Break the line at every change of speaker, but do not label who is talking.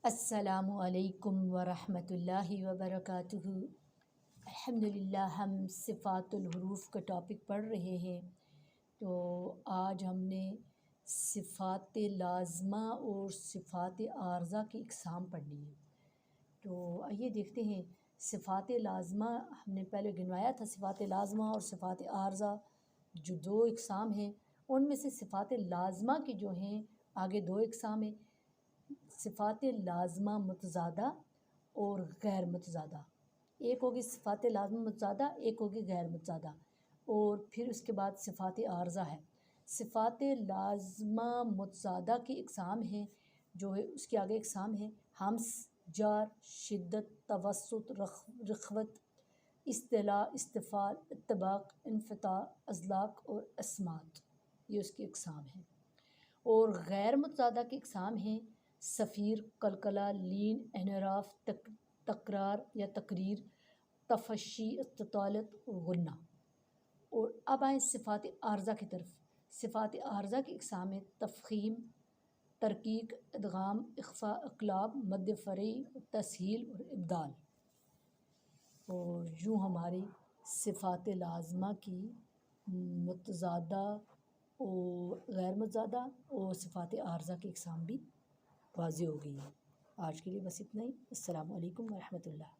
السلام علیکم ورحمۃ اللہ وبرکاتہ۔ الحمدللہ ہم صفات الحروف کا ٹاپک پڑھ رہے ہیں۔ تو آج ہم نے صفات لازمہ اور صفات عارضہ کی اقسام پڑھنی ہے۔ تو آئیے دیکھتے ہیں صفات لازمہ ہم نے پہلے گنوایا تھا۔ صفات لازمہ اور صفات عارضہ جو دو اقسام ہیں، ان میں سے صفات لازمہ کی جو ہیں آگے دو اقسام ہیں، صفات لازمہ متضادہ اور غیر متضادہ۔ ایک ہوگی صفات لازمہ متضادہ، ایک ہوگی غیر متضادہ، اور پھر اس کے بعد صفات عارضہ ہے۔ صفات لازمہ متضادہ کی اقسام ہیں، جو ہے اس کے آگے اقسام ہیں: ہمس، جار، شدت، توسط، رخوت، اصطلاح، استفال، اتباق، انفتاح، اذلاق اور اسمات۔ یہ اس کی اقسام ہیں۔ اور غیر متضادہ کی اقسام ہیں: صفیر، قلقلہ، لین، انحراف، تکرار یا تقریر، تفشی، استطالت اور غنہ۔ اور اب آئیں صفات عارضہ کی طرف۔ صفات عارضہ کی اقسام ہیں: تفخیم، ترقیق، ادغام، اخفاء، اقلاب، مد فرعی، تسہیل اور ابدال۔ اور یوں ہماری صفات لازمہ کی متضادہ اور غیر متضادہ اور صفات عارضہ کی اقسام بھی واضح ہو گئی ہے۔ آج کے لیے بس اتنا ہی۔ السلام علیکم ورحمۃ اللہ۔